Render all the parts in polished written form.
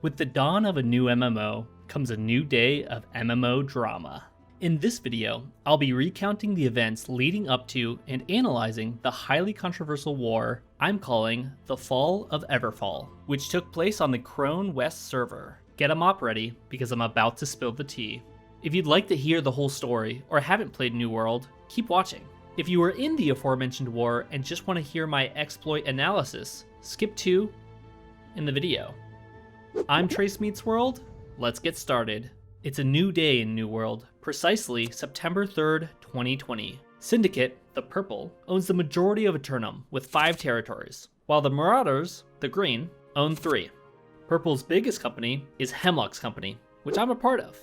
With the dawn of a new MMO comes a new day of MMO drama. In this video, I'll be recounting the events leading up to and analyzing the highly controversial war I'm calling the Fall of Everfall, which took place on the Crone West server. Get a mop ready because I'm about to spill the tea. If you'd like to hear the whole story or haven't played New World, keep watching. If you were in the aforementioned war and just want to hear my exploit analysis, skip to in the video. I'm Trace Meets World, let's get started. It's a new day in New World, precisely September 3rd, 2020. Syndicate, the purple, owns the majority of Eternum with 5 territories, while the Marauders, the green, own 3. Purple's biggest company is Hemlock's company, which I'm a part of.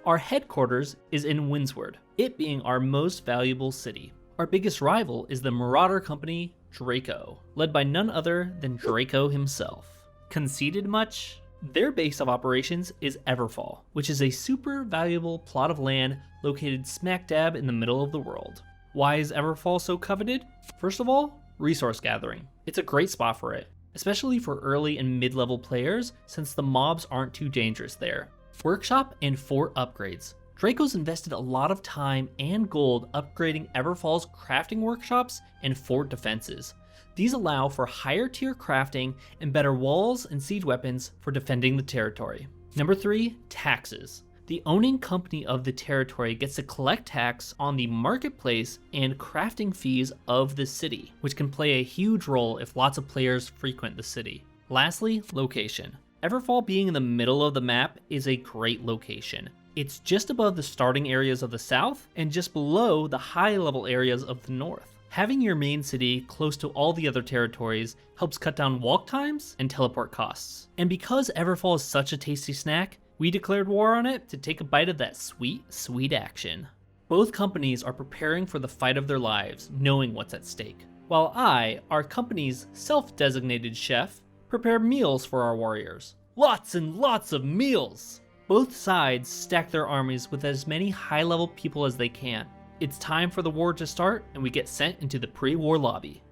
Our headquarters is in Windsward, it being our most valuable city. Our biggest rival is the Marauder company, Draco, led by none other than Draco himself. Conceded much? Their base of operations is Everfall, which is a super valuable plot of land located smack dab in the middle of the world. Why is Everfall so coveted? First of all, resource gathering. It's a great spot for it, especially for early and mid-level players since the mobs aren't too dangerous there. Workshop and fort upgrades. Draco's invested a lot of time and gold upgrading Everfall's crafting workshops and fort defenses. These allow for higher tier crafting and better walls and siege weapons for defending the territory. Number 3, taxes. The owning company of the territory gets to collect tax on the marketplace and crafting fees of the city, which can play a huge role if lots of players frequent the city. Lastly, location. Everfall being in the middle of the map is a great location. It's just above the starting areas of the south and just below the high level areas of the north. Having your main city close to all the other territories helps cut down walk times and teleport costs. And because Everfall is such a tasty snack, we declared war on it to take a bite of that sweet, sweet action. Both companies are preparing for the fight of their lives, knowing what's at stake. While I, our company's self-designated chef, prepare meals for our warriors. Lots and lots of meals! Both sides stack their armies with as many high-level people as they can. It's time for the war to start, and we get sent into the pre-war lobby.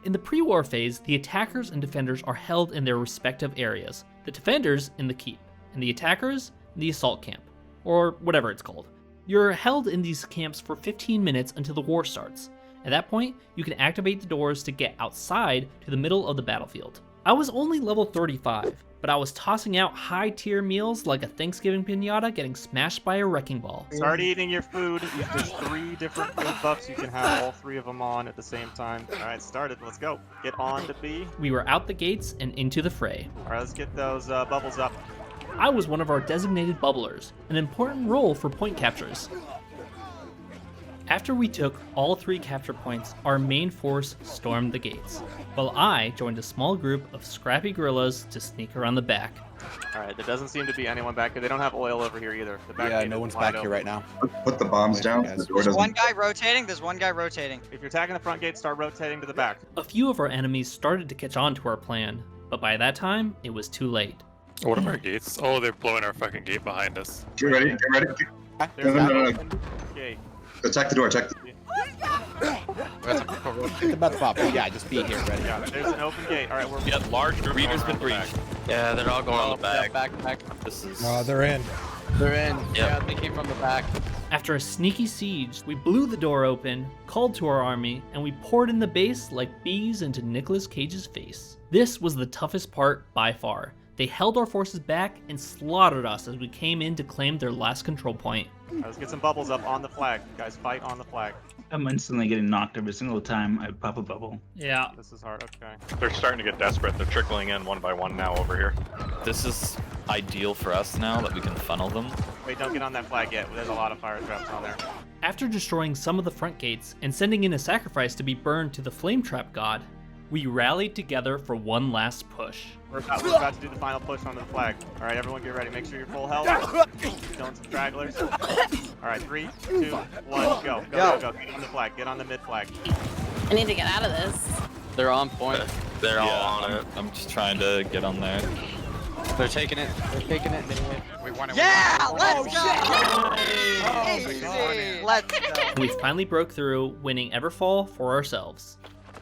In the pre-war phase, the attackers and defenders are held in their respective areas. The defenders in the keep, and the attackers in the assault camp, or whatever it's called. You're held in these camps for 15 minutes until the war starts. At that point, you can activate the doors to get outside to the middle of the battlefield. I was only level 35, but I was tossing out high tier meals like a Thanksgiving piñata getting smashed by a wrecking ball. Start eating your food. There's 3 different build buffs. You can have all 3 of them on at the same time. All right, started. Let's go. Get on to B. We were out the gates and into the fray. All right, let's get those bubbles up. I was one of our designated bubblers, an important role for point captures. After we took all 3 capture points, our main force stormed the gates, while I joined a small group of scrappy guerrillas to sneak around the back. Alright, there doesn't seem to be anyone back here. They don't have oil over here either. The back Yeah, no one's back here right now. Put the bombs down. Guys. The door There's one doesn't. guy rotating. There's one guy rotating. If you're attacking the front gate, start rotating to the back. A few of our enemies started to catch on to our plan, but by that time, it was too late. What are our gates? Oh, they're blowing our fucking gate behind us. Get ready. Get ready. There's No, no, that no, no. open gate. Attack the door. Attack. It's about to pop. Yeah, just be here, ready. Yeah, there's an open gate. Alright, we're Yep, large reader's been breached. Yeah, they're all going on the back. Back. This is. They're in. They're in. Yep. Yeah, they came from the back. After a sneaky siege, we blew the door open, called to our army, and we poured in the base like bees into Nicolas Cage's face. This was the toughest part by far. They held our forces back and slaughtered us as we came in to claim their last control point. Alright, let's get some bubbles up on the flag. Guys, fight on the flag. I'm instantly getting knocked every single time I pop a bubble. Yeah. This is hard, okay. They're starting to get desperate. They're trickling in one by one now over here. This is ideal for us now that we can funnel them. Wait, don't get on that flag yet. There's a lot of fire traps on there. After destroying some of the front gates and sending in a sacrifice to be burned to the flame trap god, we rallied together for one last push. We're about to do the final push onto the flag. Alright, everyone get ready. Make sure you're full health. Don't some stragglers. Alright, 3, 2, 1, go. Go. Get on the flag. Get on the mid flag. I need to get out of this. They're on point. They're all on it. I'm just trying to get on there. They're taking it. We won it. Yeah, let's go. Easy. Let's go. We finally broke through, winning Everfall for ourselves.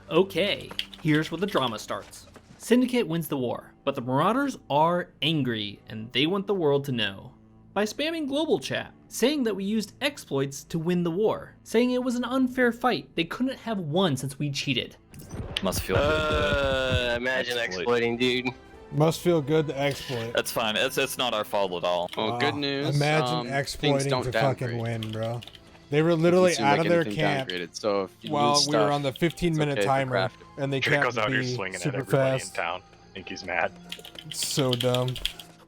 Okay, here's where the drama starts. Syndicate wins the war, But the Marauders are angry, and they want the world to know. By spamming global chat, saying that we used exploits to win the war, saying it was an unfair fight, they couldn't have won since we cheated. Must feel good. Imagine Exploit. exploiting, dude. Must feel good to exploit. That's fine. It's not our fault at all. Well, good news. Imagine things exploiting don't to downgrade. fucking win, bro. They were literally Doesn't seem out like of their anything camp downgraded, so if you while lose we were stuff, on the 15-minute okay for timer, crafting. and they Draco's can't out here be swinging at super everybody fast. in town. I think he's mad. So dumb.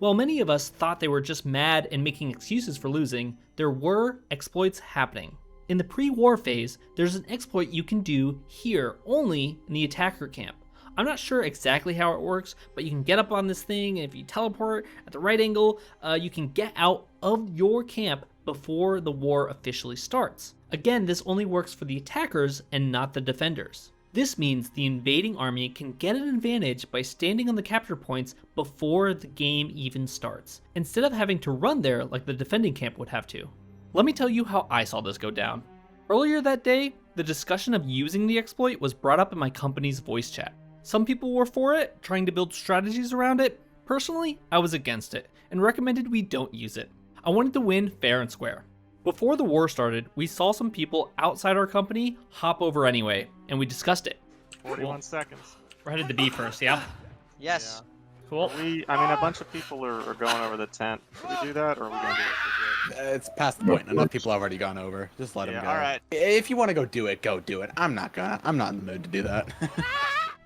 While many of us thought they were just mad and making excuses for losing, there were exploits happening. In the pre-war phase, there's an exploit you can do here only in the attacker camp. I'm not sure exactly how it works, but you can get up on this thing, and if you teleport at the right angle, you can get out of your camp before the war officially starts. Again, this only works for the attackers and not the defenders. This means the invading army can get an advantage by standing on the capture points before the game even starts, instead of having to run there like the defending camp would have to. Let me tell you how I saw this go down. Earlier that day, the discussion of using the exploit was brought up in my company's voice chat. Some people were for it, trying to build strategies around it. Personally, I was against it, and recommended we don't use it. I wanted to win fair and square. Before the war started, we saw some people outside our company hop over anyway, and we discussed it. 41 seconds. We're headed to B first, yeah? Yes. Cool. I mean, a bunch of people are going over the tent. Should we do that, or are we gonna do this? It's past the point. Enough people have already gone over. Just let them Yeah, go. all right. If you want to go do it, go do it. I'm not in the mood to do that.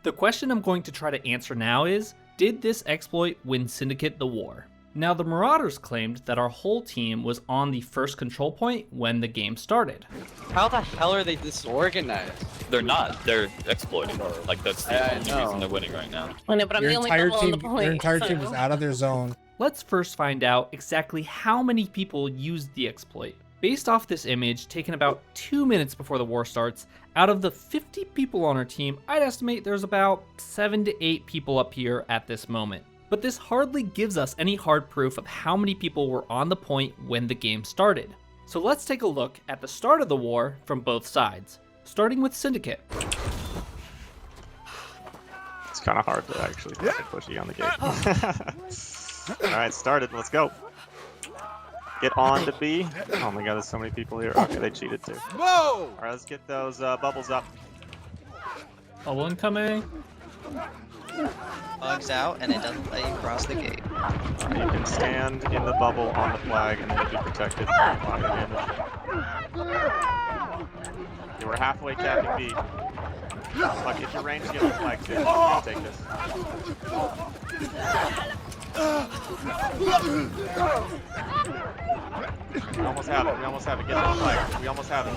The question I'm going to try to answer now is, did this exploit win Syndicate the war? Now, the Marauders claimed that our whole team was on the first control point when the game started. How the hell are they disorganized? They're not. They're exploiting. Like, that's the I only know. reason they're winning right now. I know, but I'm Your the only entire double on the team, point. your entire so. team was out of their zone. Let's first find out exactly how many people used the exploit. Based off this image taken about 2 minutes before the war starts, out of the 50 people on our team, I'd estimate there's about 7 to 8 people up here at this moment. But this hardly gives us any hard proof of how many people were on the point when the game started. So let's take a look at the start of the war from both sides, starting with Syndicate. It's kind of hard to actually fucking push you on the gate. All right, started. Let's go. Get on to B. Oh my god, there's so many people here. Okay, they cheated too. Whoa! All right, let's get those bubbles up. Bubble incoming. Bugs out, and it doesn't let you cross the gate. You can stand in the bubble on the flag, and then you'll be protected from flag advantage. Okay, we're halfway tapping B. Fuck, if you're ranged, get on the flag too. You can take this. We almost have it. We almost have it. Get on the flag. We almost have it.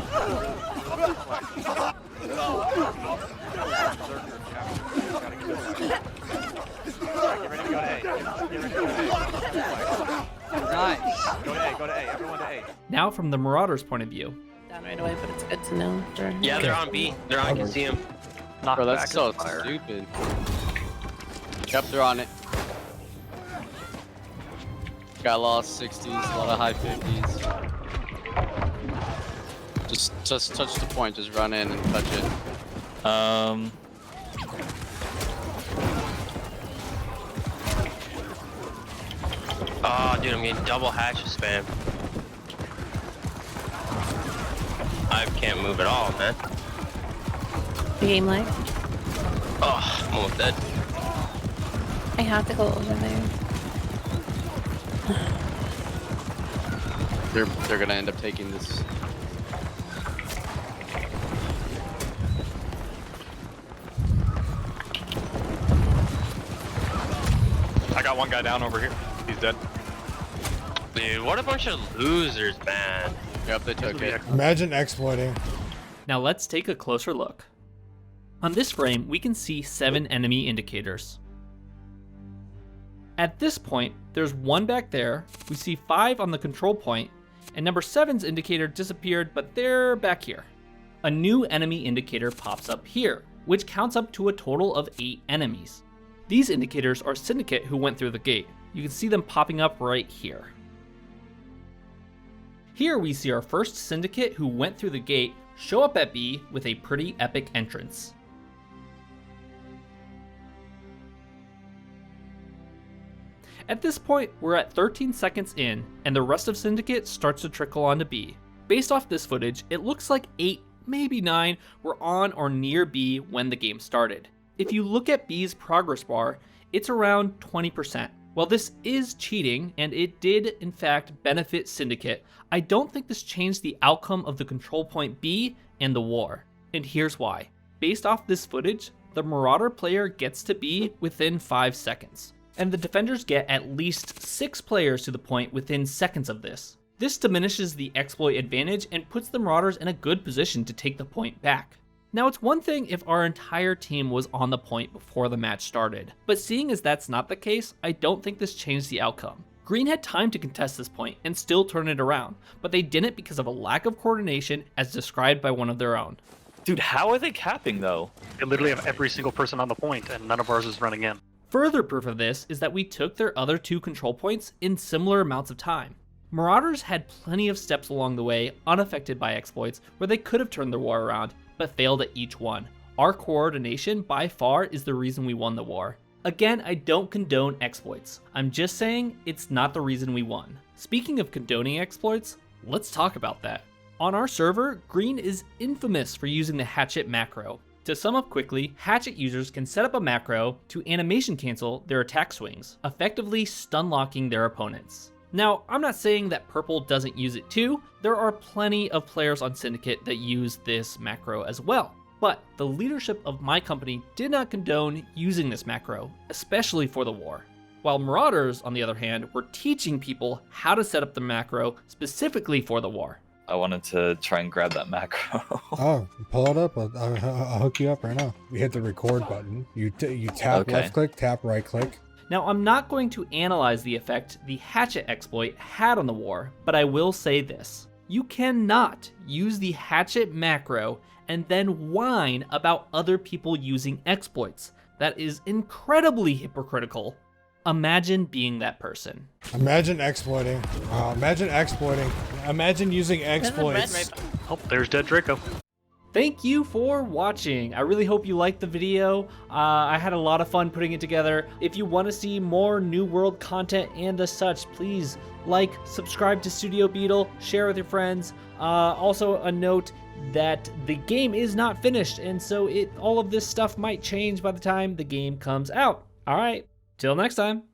Get ready to go to A. Get ready to go to A. Nice. Go to A. Go to A. Everyone to A. Now from the Marauders' point of view. Down right away, but it's good to know. Yeah, they're on B. They're on. I can see them. Bro, that's so stupid. Yep, they're on it. Got lost 60s, a lot of high 50s. Just touch the point, just run in and touch it. Oh, dude, I'm getting double hatch spam. I can't move at all, man. The game lag. Oh, I'm almost dead. I have to go over there. They're gonna end up taking this. I got one guy down over here. He's dead. Dude, what a bunch of losers, man. Yep, they took it. Imagine exploiting. Now let's take a closer look. On this frame, we can see 7 enemy indicators. At this point, there's 1 back there, we see 5 on the control point, and number 7's indicator disappeared, but they're back here. A new enemy indicator pops up here, which counts up to a total of 8 enemies. These indicators are Syndicate who went through the gate. You can see them popping up right here. Here we see our first Syndicate who went through the gate show up at B with a pretty epic entrance. At this point, we're at 13 seconds in, and the rest of Syndicate starts to trickle onto B. Based off this footage, it looks like 8, maybe 9 were on or near B when the game started. If you look at B's progress bar, it's around 20%. While this is cheating, and it did in fact benefit Syndicate, I don't think this changed the outcome of the control point B and the war. And here's why. Based off this footage, the Marauder player gets to B within 5 seconds, and the defenders get at least 6 players to the point within seconds of this. This diminishes the exploit advantage and puts the Marauders in a good position to take the point back. Now, it's one thing if our entire team was on the point before the match started, but seeing as that's not the case, I don't think this changed the outcome. Green had time to contest this point and still turn it around, but they didn't because of a lack of coordination as described by one of their own. Dude, how are they capping though? They literally have every single person on the point and none of ours is running in. Further proof of this is that we took their other 2 control points in similar amounts of time. Marauders had plenty of steps along the way unaffected by exploits where they could have turned their war around, but failed at each one. Our coordination by far is the reason we won the war. Again, I don't condone exploits. I'm just saying it's not the reason we won. Speaking of condoning exploits, let's talk about that. On our server, Green is infamous for using the Hatchet macro. To sum up quickly, Hatchet users can set up a macro to animation cancel their attack swings, effectively stun locking their opponents. Now, I'm not saying that Purple doesn't use it too. There are plenty of players on Syndicate that use this macro as well. But the leadership of my company did not condone using this macro, especially for the war. While Marauders, on the other hand, were teaching people how to set up the macro specifically for the war. I wanted to try and grab that macro. Oh, pull it up. I'll hook you up right now. You hit the record button. You tap left click, tap right click. Now, I'm not going to analyze the effect the Hatchet exploit had on the war, but I will say this. You cannot use the Hatchet macro and then whine about other people using exploits. That is incredibly hypocritical. Imagine being that person. Imagine exploiting. Imagine exploiting. Imagine using exploits. Oh, there's Dead Draco. Thank you for watching. I really hope you liked the video. I had a lot of fun putting it together. If you want to see more New World content and as such, please like, subscribe to Studio Beetle, share with your friends. Also a note that the game is not finished, and so all of this stuff might change by the time the game comes out. All right, till next time.